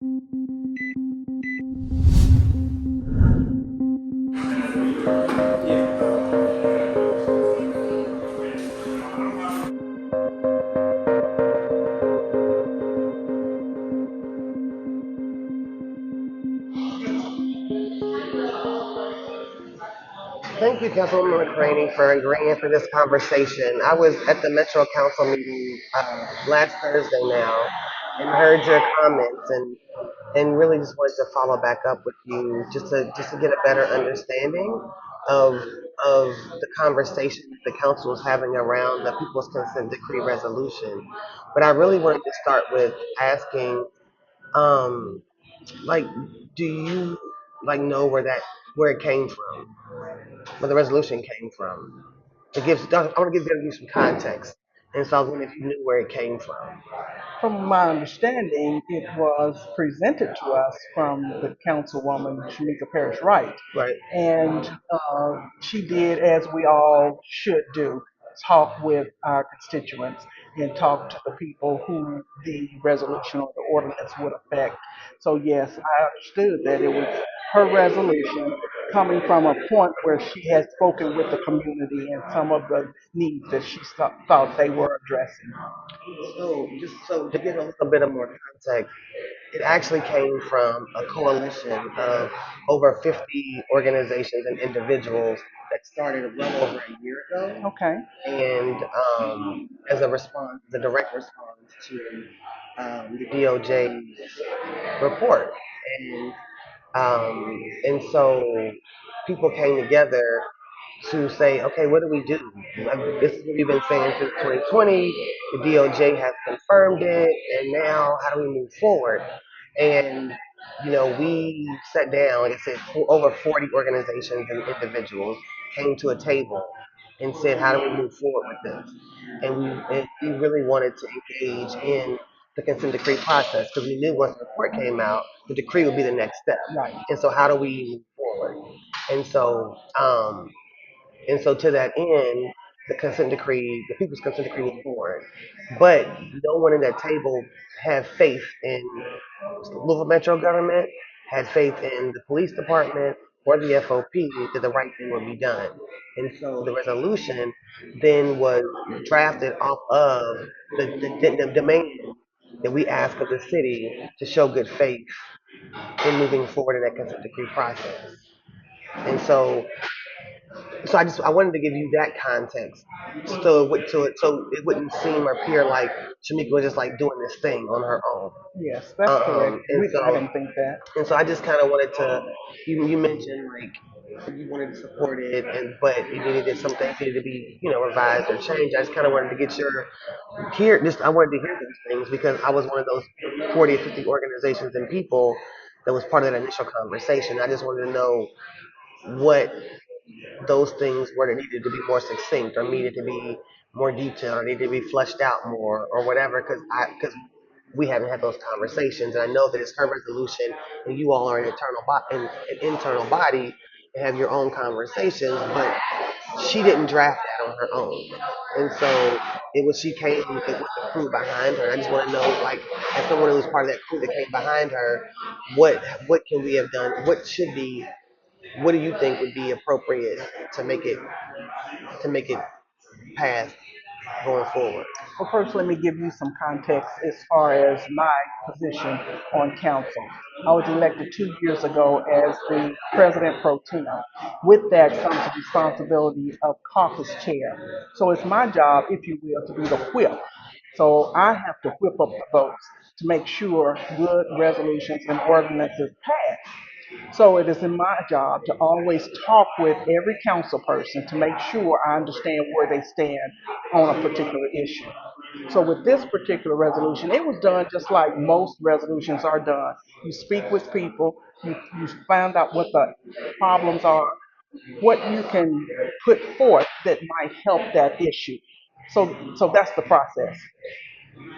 Thank you, Councilwoman McCraney, for agreeing for this conversation. I was at the Metro Council meeting last Thursday now and heard your comments and really just wanted to follow back up with you just to get a better understanding of of the conversation that the council is having around the People's Consent Decree resolution. But I really wanted to start with asking, um, like, do you know where it came from, where the resolution came from? I want to give you some context, and so I was wondering if you knew where it came from. From my understanding, it was presented to us from the Councilwoman Shamika Parrish Wright, Right. and she did as we all should do: talk with our constituents and talk to the people who the resolution or the ordinance would affect. So yes, I understood that it was her resolution coming from a point where she had spoken with the community and some of the needs that she thought they were addressing. So, just so to give a little bit of more context, it actually came from a coalition of over 50 organizations and individuals that started well over a year ago, Okay. and as a response, the direct response to the DOJ's report, and and so people came together to say, okay, what do we do? This is what we've been saying since 2020. The DOJ has confirmed it, and now how do we move forward? And we sat down, like I said, over 40 organizations and individuals came to a table and said, how do we move forward with this? And we really wanted to engage in the consent decree process because we knew once the report came out, the decree would be the next step. Right. And so, how do we move forward? And so, to that end, the people's consent decree was born. But no one at that table had faith in Louisville Metro government, had faith in the police department or the FOP that the right thing would be done. And so the resolution then was drafted off of the demand that we ask of the city to show good faith in moving forward in that consent decree process. And so I wanted to give you that context, so it wouldn't seem or appear like Shamika was just like doing this thing on her own. Yes, that's correct. And I so didn't think that. I just kind of wanted to. You mentioned like you wanted to support it, and but you needed some things needed to be revised or changed. I just kind of wanted to get your hear just I wanted to hear those things because I was one of those 40 or 50 organizations and people that was part of that initial conversation. I just wanted to know what those things were that needed to be more succinct or needed to be more detailed or needed to be fleshed out more or whatever because we haven't had those conversations and I know that it's her resolution and you all are an internal body and have your own conversations but she didn't draft that on her own and so she came with the crew behind her. I just want to know like as someone who's part of that crew that came behind her what can we have done what do you think would be appropriate to make it to make it pass going forward? Well, first, let me give you some context as far as my position on council. I was elected 2 years ago as the president pro tem. With that comes the responsibility of caucus chair. So it's my job, if you will, to be the whip. So I have to whip up the votes to make sure good resolutions and ordinances pass. So it is in my job to always talk with every council person to make sure I understand where they stand on a particular issue. So with this particular resolution, it was done just like most resolutions are done. You speak with people, you find out what the problems are, what you can put forth that might help that issue. So that's the process.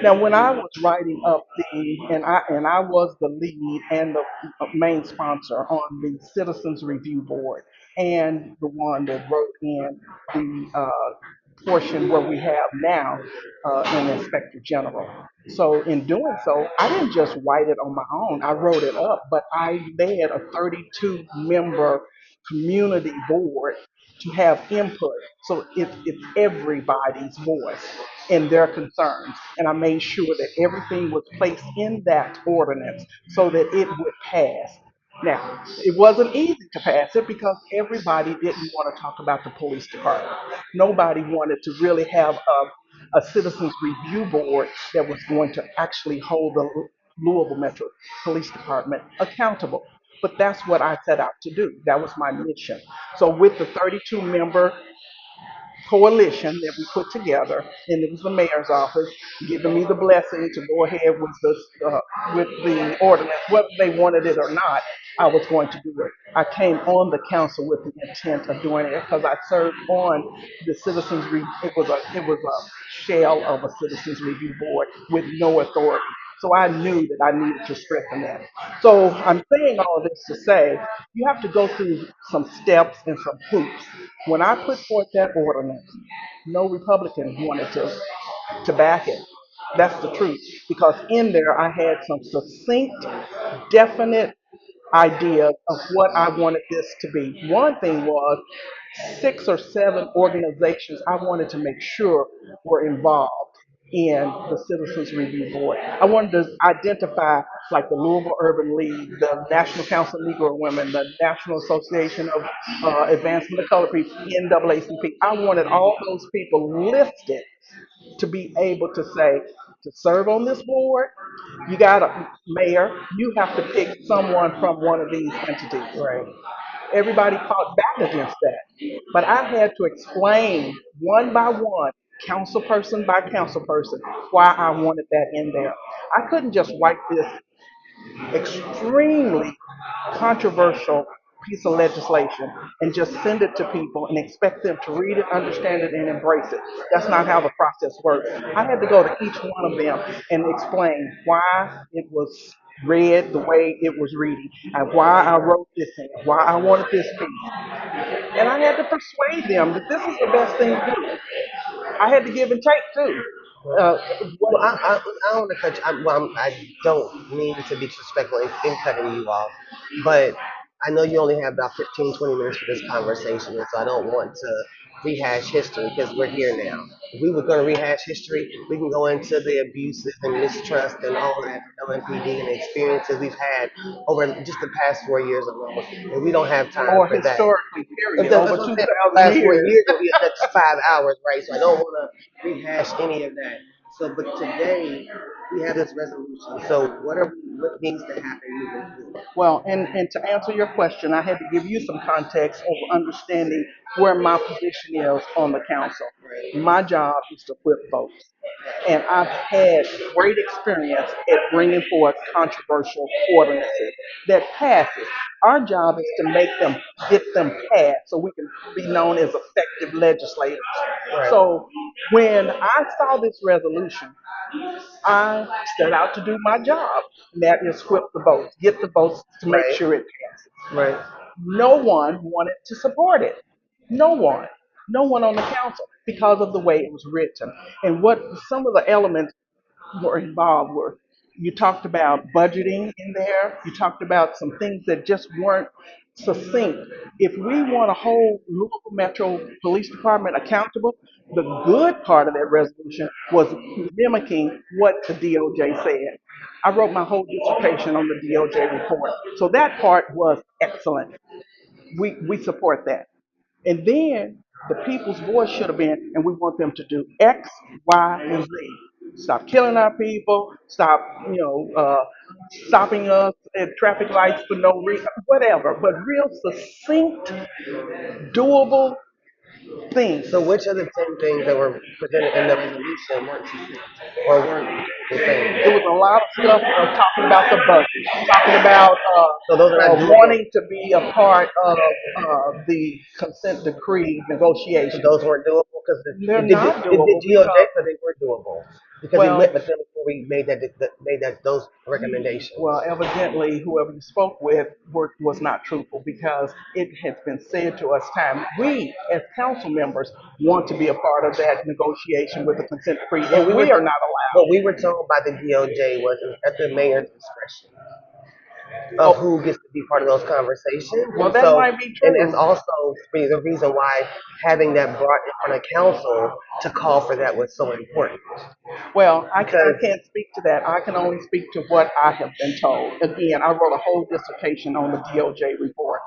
Now, when I was writing up and I was the lead and the main sponsor on the Citizens Review Board and the one that wrote in the portion where we have now an inspector general. So in doing so, I didn't just write it on my own. I wrote it up, but I led a 32 member community board to have input. So it's everybody's voice and their concerns. And I made sure that everything was placed in that ordinance so that it would pass. Now, it wasn't easy to pass it because everybody didn't want to talk about the police department. Nobody wanted to really have a citizens review board that was going to actually hold the Louisville Metro Police Department accountable. But that's what I set out to do. That was my mission. So with the 32 member coalition that we put together, and it was the mayor's office giving me the blessing to go ahead with the ordinance, whether they wanted it or not. I was going to do it. I came on the council with the intent of doing it because I served on the it was a shell of a citizens review board with no authority. So I knew that I needed to strengthen that. So I'm saying all of this to say you have to go through some steps and some hoops. When I put forth that ordinance, no Republican wanted to back it. That's the truth. Because in there I had some succinct, definite ideas of what I wanted this to be. One thing was 6 or 7 organizations I wanted to make sure were involved in the Citizens Review Board. I wanted to identify like the Louisville Urban League, the National Council of Negro Women, the National Association of Advancement of Colored People, NAACP. I wanted all those people listed to be able to say, to serve on this board, you got a mayor, you have to pick someone from one of these entities. Right. Everybody fought back against that. But I had to explain one by one, council person by council person, why I wanted that in there. I couldn't just write this extremely controversial piece of legislation and just send it to people and expect them to read it, understand it, and embrace it. That's not how the process works. I had to go to each one of them and explain why it was read the way it was reading and why I wrote this in, why I wanted this piece. And I had to persuade them that this is the best thing to do. I had to give and take too. Uh, what, Well, I don't want to cut you. I don't mean to be disrespectful in cutting you off, but I know you only have about 15, 20 minutes for this conversation, and so I don't want to rehash history because we're here now. If we were going to rehash history, we can go into the abuses and mistrust and all that LMPD and the experiences we've had over just the past 4 years alone, and we don't have time or for that. historically, period, That's over what I'm saying. For the 2,000 last four years. years, that's 5 hours, right? So I don't want to rehash any of that. So, but today we have this resolution. So, what needs to happen moving forward? Well, and to answer your question, I had to give you some context of understanding where my position is on the council. My job is to whip votes. And I've had great experience at bringing forth controversial ordinances that passes. Our job is to make them, get them passed so we can be known as effective legislators. Right, So when I saw this resolution, I set out to do my job, and that is whip the votes, get the votes to make right, sure it passes. right, No one wanted to support it. No one. No one on the council because of the way it was written. And what some of the elements were involved were you talked about budgeting in there, you talked about some things that just weren't succinct. If we want to hold Louisville Metro Police Department accountable, the good part of that resolution was mimicking what the DOJ said. I wrote my whole dissertation on the DOJ report. So that part was excellent. We support that. And then the people's voice should have been, and we want them to do X, Y, and Z. Stop killing our people. Stop, stopping us at traffic lights for no reason, whatever. But real succinct, doable things. So, which of the 10 things that were presented in the resolution weren't succinct or weren't doable things? It was a lot of stuff talking about the budget, talking about So, those are not doable. wanting to be a part of the consent decree So negotiation. those weren't doable because They're it did not it did doable DOJ because said they were doable. Because we Well, met with them before we made that those Well, recommendations. evidently, whoever you spoke with was not truthful because it has been said to us time. We, as council members, want to be a part of that negotiation with the consent decree, But and we are not what allowed. we were told by the DOJ was at the mayor's discretion of Oh, who gets to be part of those conversations. well, And that so, might be and that's true. also the reason why having that brought in front of council to call for that was so important. Well, I Because can't speak to that. I can only speak to what I have been told. Again, I wrote a whole dissertation on the DOJ report.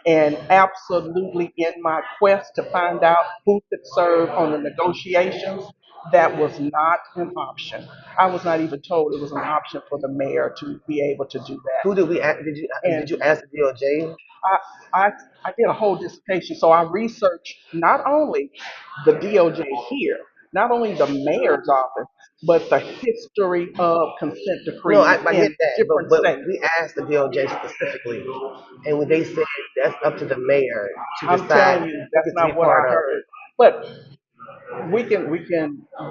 And absolutely, in my quest to find out who could serve on the negotiations, that was not an option. I was not even told it was an option for the mayor to be able to do who that. did we ask, did And you ask the DOJ? I, I, I did a whole dissertation. So I researched not only the DOJ here, not only the mayor's office, but the history of consent No, decrees I get in that, different but states. we asked the DOJ specifically, and they said that's up to the mayor to I'm decide telling you, who that's gets to be not what I part of it. heard. But we can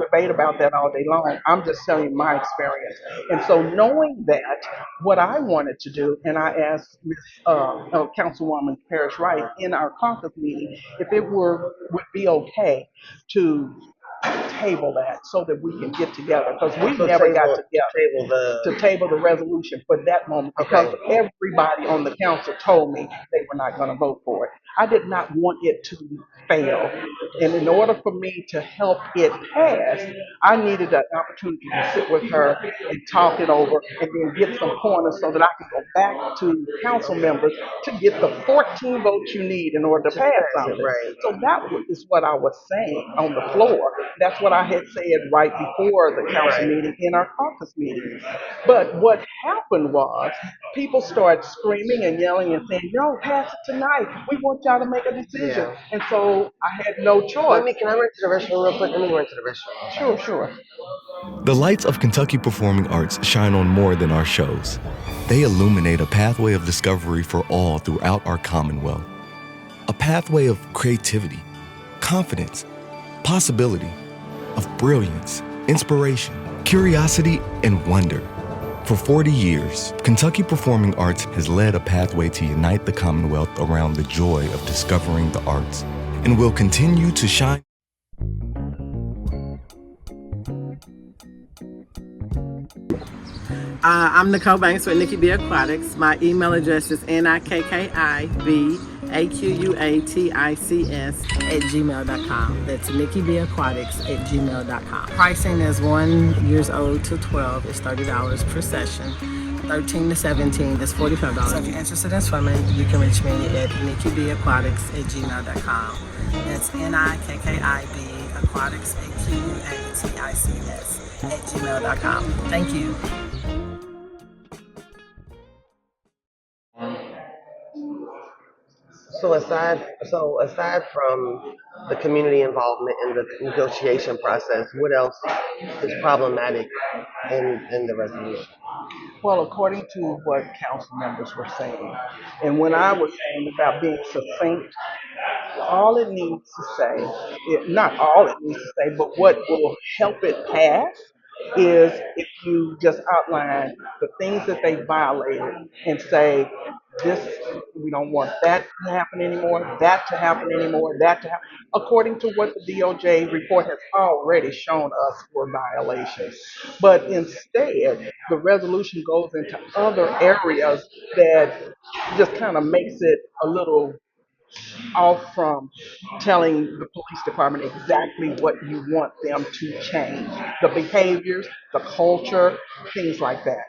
debate about that all day long. I'm just telling you my experience. And so knowing that, what I wanted to do, and I asked Miss Councilwoman Parrish Wright in our caucus meeting if it would be okay to table that so that we can get together because we So never got together table the to table the resolution for that moment because okay. everybody on the council told me they were not going to vote for it. I did not want it to fail. And in order for me to help it pass, I needed an opportunity to sit with her and talk it over and then get some pointers so that I can go back to council members to get the 14 votes you need in order to To pass pass it, something. right, So is what I was saying on the floor. That's what I had said right before the council right. meeting in our caucus meeting. But what happened was people started screaming and yelling and saying, no, pass it tonight. We want y'all to make a decision. Yeah. And so I had no choice. Can I run to the restroom real quick? Let me run to the restroom real Sure, fast. sure. The lights of Kentucky Performing Arts shine on more than our shows. They illuminate a pathway of discovery for all throughout our Commonwealth. A pathway of creativity, confidence, possibility, of brilliance, inspiration, curiosity, and wonder. For 40 years, Kentucky Performing Arts has led a pathway to unite the Commonwealth around the joy of discovering the arts and will continue to shine. I'm Nicole Banks with Nikki B Aquatics. My email address is nikkibaquatics@gmail.com. That's nikkibaqatics@gmail.com. Pricing is 1 years old to 12 is $30 per session. 13 to 17 is $45. So if you're interested in swimming, you can reach me at nikkibaquatics@gmail.com. That's nikkib aquatics aquatics@gmail.com. Thank you. Aside from the community involvement in the negotiation process, what else is problematic in the resolution? Well, according to what council members were saying, and when I was saying about being succinct, all it needs to say, not all it needs to say, but what will help it pass is if you just outline the things that they violated and say, this, we don't want that to happen anymore, that to happen anymore, that to happen, according to what the DOJ report has already shown us were violations. But instead, the resolution goes into other areas that just kind of makes it a little off from telling the police department exactly what you want them to change the behaviors, the culture, things like that.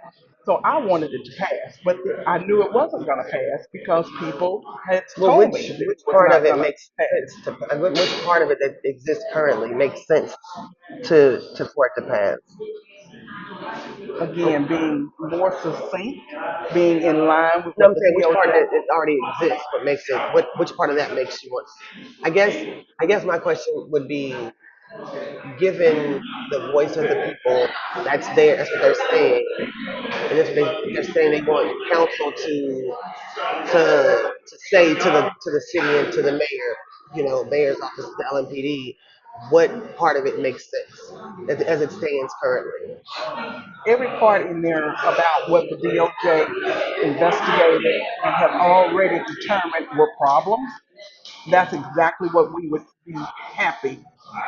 So I wanted it to pass, but I knew it wasn't going to pass because people had Well, told me that it which was part of not it going to makes sense pass. to which part of it that exists currently makes sense to for it to pass? Again, being more succinct, being in line with No, what I'm the saying which part DOJ. that it already exists, what makes it which part of that makes you want? I guess my question would be, given the voice of the people, that's what they're saying, and they're saying they want council to say to the city and to the mayor, mayor's office, the LMPD, what part of it makes sense as it stands currently. Every part in there about what the DOJ investigated and have already determined were problems, that's exactly what we would be happy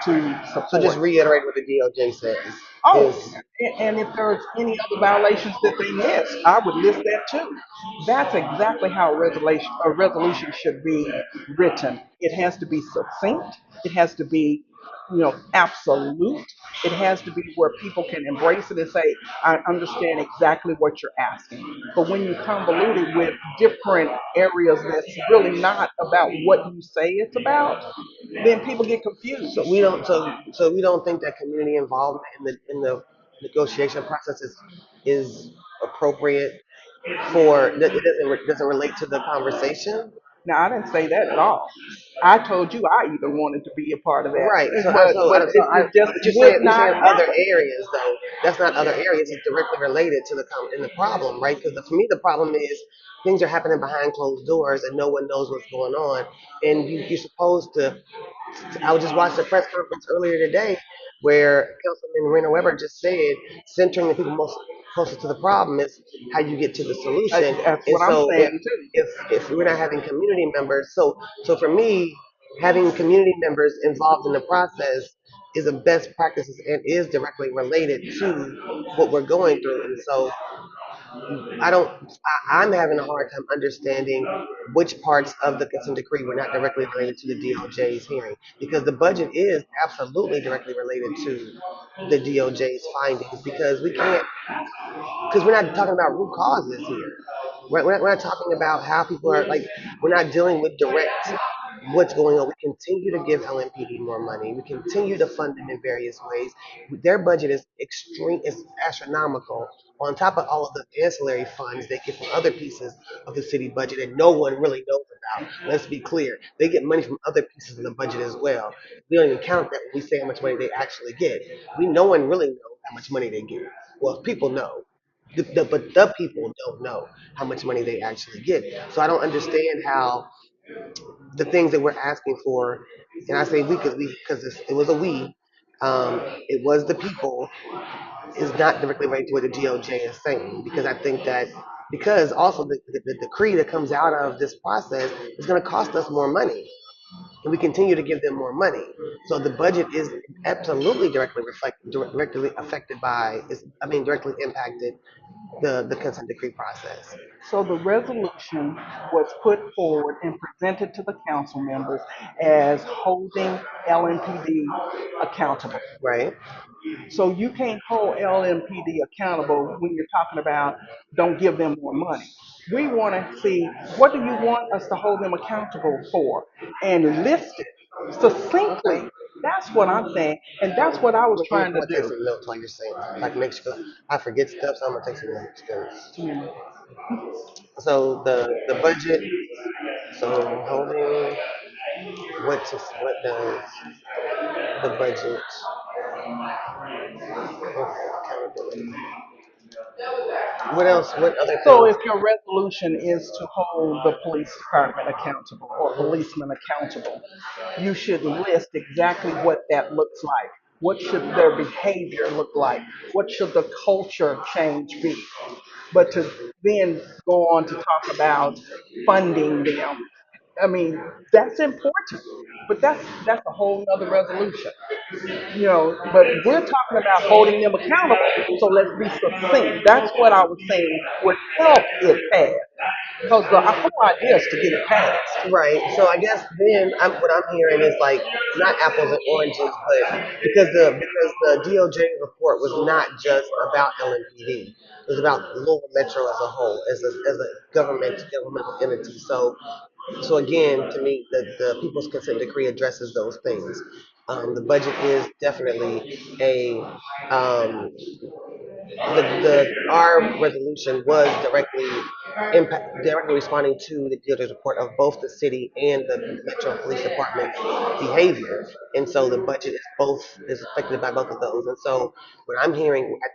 to So just support. reiterate what the DOJ says Oh, is and if there's any other violations that they missed, I would list that too. That's exactly how a resolution should be written. It has to be succinct. It has to be, absolute. It has to be where people can embrace it and say, I understand exactly what you're asking. But when you convolute it with different areas that's really not about what you say it's about, then people get confused. so we don't think that community involvement in the negotiation process is appropriate for that it doesn't relate to the conversation. Now, I didn't say that at all. I told you I even wanted to be a part of that, Right. So, I, but so, but I, so it, I, it just but you're would saying you're not saying other happen. areas though. That's not other areas. It's directly related to in the problem, right? Because for me, the problem is things are happening behind closed doors and no one knows what's going on. And you're supposed to. I was just watched a press conference earlier today where Councilman Reno Weber just said centering the people most closest to the problem is how you get to the solution. That's And what I'm so if saying too. if if we're not having community members, so for me, having community members involved in the process is a best practice and is directly related to what we're going through. And so I don't. I'm having a hard time understanding which parts of the consent decree were not directly related to the DOJ's hearing, because the budget is absolutely directly related to the DOJ's findings. Because we can't, because we're not talking about root causes here. We're not talking about how people are like. We're not dealing with direct what's going on. We continue to give LMPD more money. We continue to fund them in various ways. Their budget is extreme, is astronomical. On top of all of the ancillary funds they get from other pieces of the city budget that no one really knows about. Let's be clear, they get money from other pieces of the budget as well. We don't even count that when we say how much money they actually get. No one really knows how much money they get. Well, people know. But the people don't know how much money they actually get. So I don't understand how the things that we're asking for, and I say we because it was a we, it was the people, is not directly related to what the DOJ is saying. Because I think that because also the decree that comes out of this process is going to cost us more money, and we continue to give them more money. So the budget is absolutely directly affected by, directly impacted the consent decree process. So the resolution was put forward and presented to the council members as holding LMPD accountable. Right. So you can't hold LMPD accountable when you're talking about don't give them more money. We want to see what do you want us to hold them accountable for and list it Okay. succinctly. That's what I'm saying, and that's what I was I'm trying to gonna take do. some notes while you're saying that. Like make sure I forget stuff, so I'm gonna take some notes. Hmm. So the budget. So holding what does the budget accountability? What else? What other So things? if your resolution is to hold the police department accountable or policemen accountable, you should list exactly what that looks like. What should their behavior look like? What should the culture change be? But to then go on to talk about funding them, I mean, that's important. But that's a whole other resolution. But we're talking about holding them accountable. So let's be succinct. That's what I was saying would help it pass. Because the whole idea is to get it passed. Right. So I guess then what I'm hearing is like not apples and oranges, but because the DOJ report was not just about LMPD. It was about Louisville Metro as a whole, as a governmental entity. So again, to me, the People's Consent Decree addresses those things. The budget is definitely a the our resolution was directly responding to the DOJ's report of both the city and the Metro Police Department's behavior, and so the budget is affected by both of those. And so I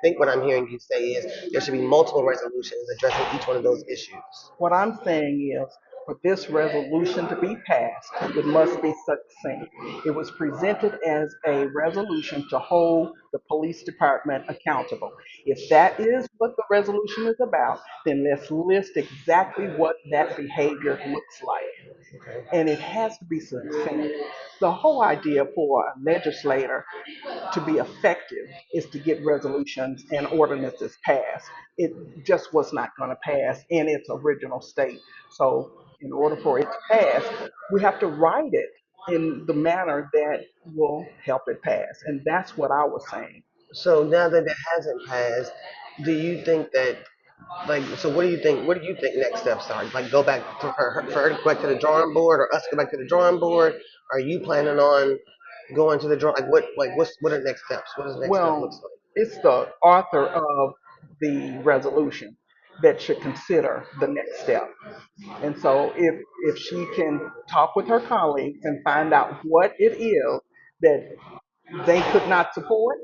think what I'm hearing you say is there should be multiple resolutions addressing each one of those issues. What I'm saying is For this resolution to be passed, it must be succinct. It was presented as a resolution to hold the police department accountable. If that is what the resolution is about, then let's list exactly what that behavior looks like. And it has to be succinct. The whole idea for a legislator to be effective is to get resolutions and ordinances passed. It just was not going to pass in its original state. So, in order for it to pass, we have to write it in the manner that will help it pass. And that's what I was saying. So now that it hasn't passed, do you think that like so? What do you think? What do you think next steps are? Like go back to for her to go back to the drawing board, or us to go back to the drawing board? Are you planning on going to the draw? What are the next steps? What does the next step looks Well, it's the author of the resolution that should consider the next step. And so if she can talk with her colleagues and find out what it is that they could not support,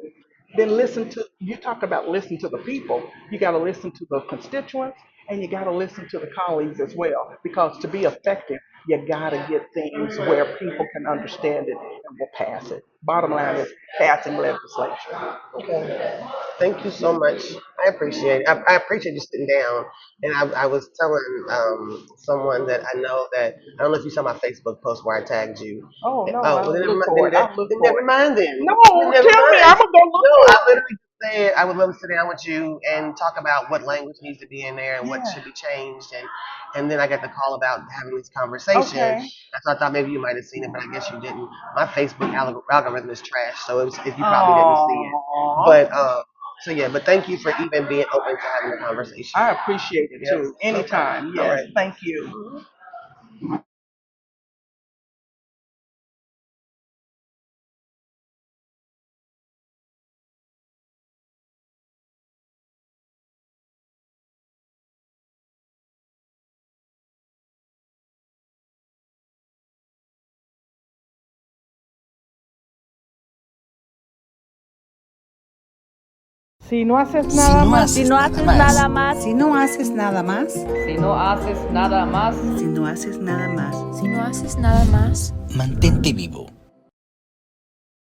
then listen to, you talk about listen to the people, you got to listen to the constituents and you got to listen to the colleagues as well. Because to be effective, you got to get things where people can understand it and will pass it. Bottom line is passing legislation. like? Okay. Thank you so much. I appreciate it. I appreciate you sitting down. And I was telling someone that I know that I don't know if you saw my Facebook post where I tagged you. Oh no, Oh, well, I'll look for it. I'll look then for never it. mind then. No, Then never tell me, mind. I'm gonna go look No, for I it. literally just said I would love to sit down with you and talk about what language needs to be in there and what Yeah. should be changed. And then I got the call about having this conversation. Okay. So I thought maybe you might have seen it, but I guess you didn't. My Facebook algorithm is trash, so if you probably didn't see it. Oh, But so yeah, but thank you for even being open to having the conversation. I appreciate it Yep. too. Okay. Anytime. All Yes. right. Thank you. Si no haces Si nada no más, haces Si no nada haces más. nada más, Si no haces nada más. si no haces nada más, Si no haces nada más. si no haces nada más, Mantente vivo.